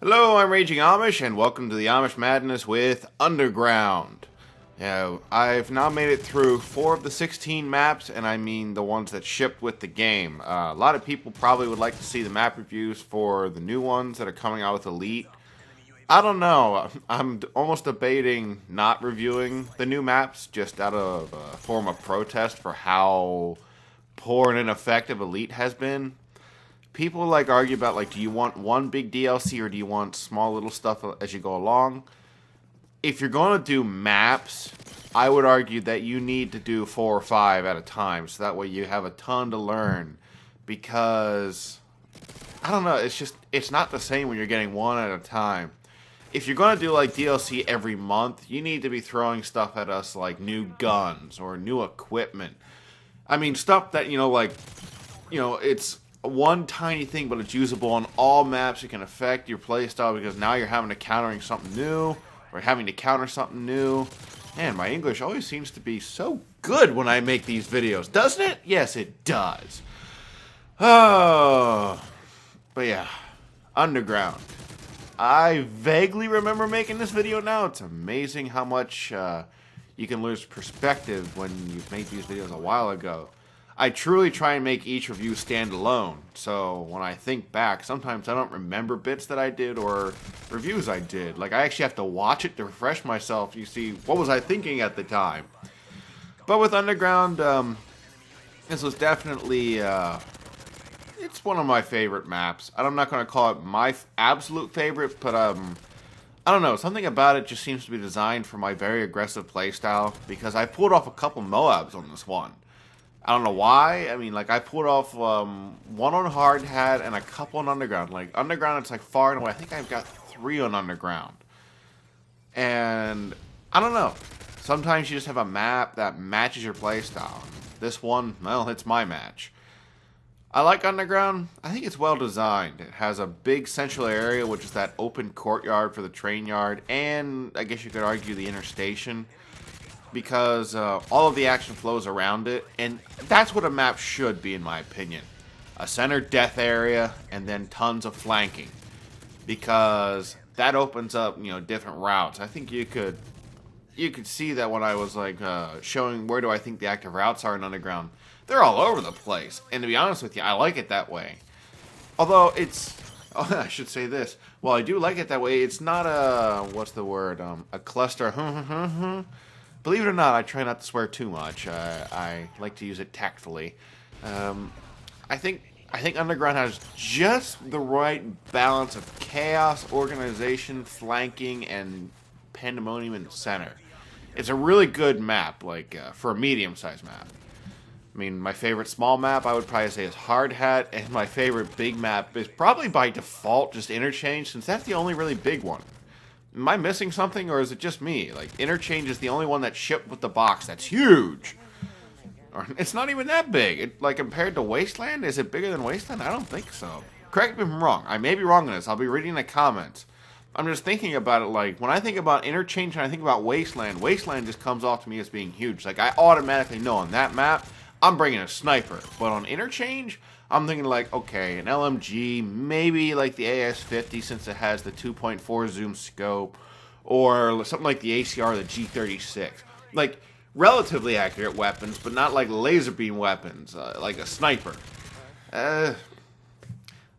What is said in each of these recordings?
Hello, I'm Raging Amish, and welcome to the Amish Madness with Underground. I've now made it through 4 of the 16 maps, and I mean the ones that shipped with the game. A lot of people probably would like to see the map reviews for the new ones that are coming out with Elite. I don't know, I'm almost debating not reviewing the new maps just out of a form of protest for how poor and ineffective Elite has been. People argue about do you want one big DLC or do you want small little stuff as you go along? If you're going to do maps, I would argue that you need to do 4 or 5 at a time, so that way you have a ton to learn. Because I don't know, it's not the same when you're getting one at a time. If you're going to do DLC every month, you need to be throwing stuff at us like new guns or new equipment. I mean stuff that it's one tiny thing, but it's usable on all maps. It can affect your playstyle because now you're having to counter something new. Man, my English always seems to be so good when I make these videos, doesn't it? Yes, it does. Oh, but yeah, Underground. I vaguely remember making this video now. It's amazing how much you can lose perspective when you've made these videos a while ago. I truly try and make each review stand alone, so when I think back, sometimes I don't remember bits that I did or reviews I did. I actually have to watch it to refresh myself. You see, what was I thinking at the time? But with Underground, this was definitely, it's one of my favorite maps. I'm not going to call it my absolute favorite, but, I don't know, something about it just seems to be designed for my very aggressive playstyle, because I pulled off a couple Moabs on this one. I don't know why. I mean, I pulled off one on Hard Hat and a couple on Underground. Underground, it's far and away. I think I've got 3 on Underground. And I don't know. Sometimes you just have a map that matches your playstyle. This one, well, it's my match. I like Underground. I think it's well designed. It has a big central area, which is that open courtyard for the train yard, and I guess you could argue the inner station, because all of the action flows around it, and that's what a map should be, in my opinion. A center death area, and then tons of flanking, because that opens up, different routes. I think you could see that when I was showing where do I think the active routes are in Underground. They're all over the place, and to be honest with you, I like it that way. Although I should say this. Well, I do like it that way. It's not a a cluster. Believe it or not, I try not to swear too much. I like to use it tactfully. I think Underground has just the right balance of chaos, organization, flanking, and pandemonium in the center. It's a really good map, for a medium-sized map. I mean, my favorite small map I would probably say is Hard Hat, and my favorite big map is probably by default just Interchange, since that's the only really big one. Am I missing something, or is it just me? Interchange is the only one that shipped with the box. That's huge. Or it's not even that big. Compared to Wasteland, is it bigger than Wasteland? I don't think so. Correct me if I'm wrong. I may be wrong on this. I'll be reading the comments. I'm just thinking about it when I think about Interchange and I think about Wasteland, Wasteland just comes off to me as being huge. I automatically know on that map, I'm bringing a sniper. But on Interchange, I'm thinking okay, an LMG, maybe the AS-50 since it has the 2.4 zoom scope, or something like the ACR or the G36. Relatively accurate weapons, but not laser beam weapons, like a sniper. I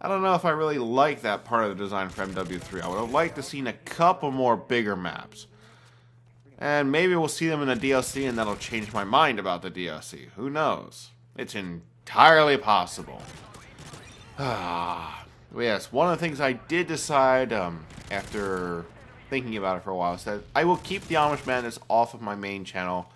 don't know if I really like that part of the design for MW3. I would have liked to seen a couple more bigger maps. And maybe we'll see them in the DLC and that'll change my mind about the DLC. Who knows? It's entirely possible. Yes, one of the things I did decide after thinking about it for a while is that I will keep the Amish Madness off of my main channel.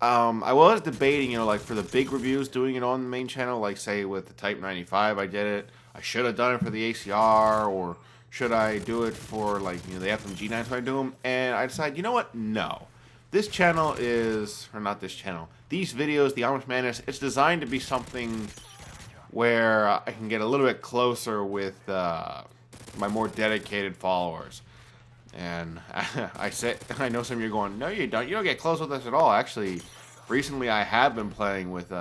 I was debating, for the big reviews, doing it on the main channel, say with the Type 95, I did it. I should have done it for the ACR, or should I do it for, the FMG 9 so I do them? And I decided, you know what? No. This channel is, or not this channel, these videos, the Amish Madness, it's designed to be something where I can get a little bit closer with my more dedicated followers. And I know some of you are going, no you don't get close with us at all. Actually, recently I have been playing with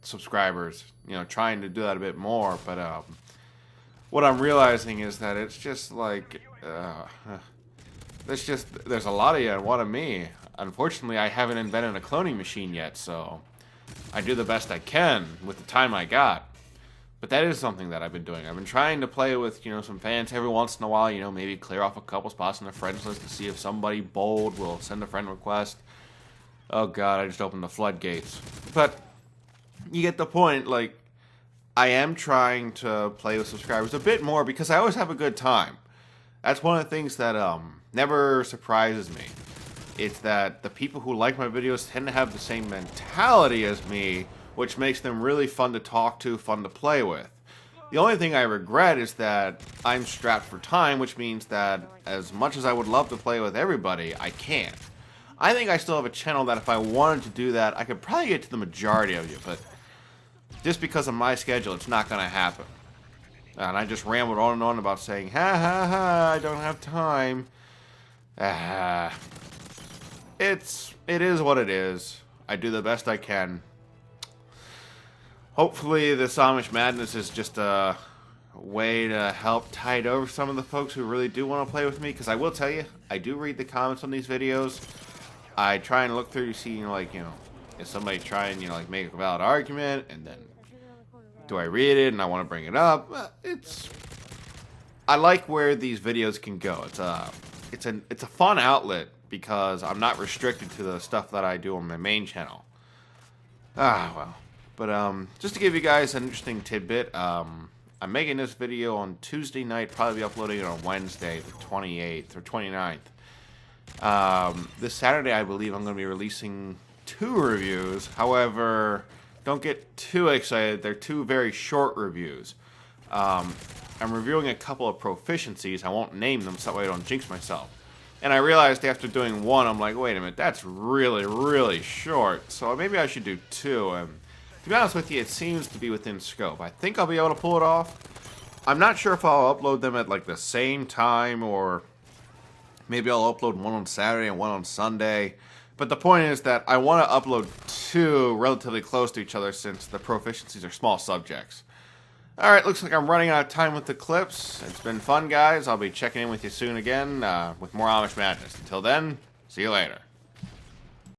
subscribers, trying to do that a bit more, but what I'm realizing is that it's just like, there's a lot of you and one of me. Unfortunately, I haven't invented a cloning machine yet, so I do the best I can with the time I got. But that is something that I've been doing. I've been trying to play with, some fans every once in a while, maybe clear off a couple spots on the friends list to see if somebody bold will send a friend request. Oh god, I just opened the floodgates. But you get the point, like, I am trying to play with subscribers a bit more because I always have a good time. That's one of the things that never surprises me. It's that the people who like my videos tend to have the same mentality as me, which makes them really fun to talk to, fun to play with. The only thing I regret is that I'm strapped for time, which means that as much as I would love to play with everybody, I can't. I think I still have a channel that if I wanted to do that, I could probably get to the majority of you, but just because of my schedule, it's not going to happen. And I just rambled on and on about saying, ha ha ha, I don't have time. It is what it is. I do the best I can. Hopefully this Amish madness is just a way to help tide over some of the folks who really do want to play with me, because I will tell you, I do read the comments on these videos. I try and look through to see, is somebody trying, make a valid argument, and then do I read it and I want to bring it up? I like where these videos can go. It's a fun outlet because I'm not restricted to the stuff that I do on my main channel. Well. But just to give you guys an interesting tidbit, I'm making this video on Tuesday night, probably be uploading it on Wednesday, the 28th or 29th. This Saturday, I believe I'm going to be releasing 2 reviews. However, don't get too excited. They're 2 very short reviews. I'm reviewing a couple of proficiencies. I won't name them so that way I don't jinx myself. And I realized after doing 1, I'm like, wait a minute, that's really, really short. So maybe I should do 2. And to be honest with you, it seems to be within scope. I think I'll be able to pull it off. I'm not sure if I'll upload them at like the same time, or maybe I'll upload one on Saturday and one on Sunday. But the point is that I want to upload 2 relatively close to each other since the proficiencies are small subjects. Alright, looks like I'm running out of time with the clips. It's been fun, guys. I'll be checking in with you soon again with more Amish Madness. Until then, see you later.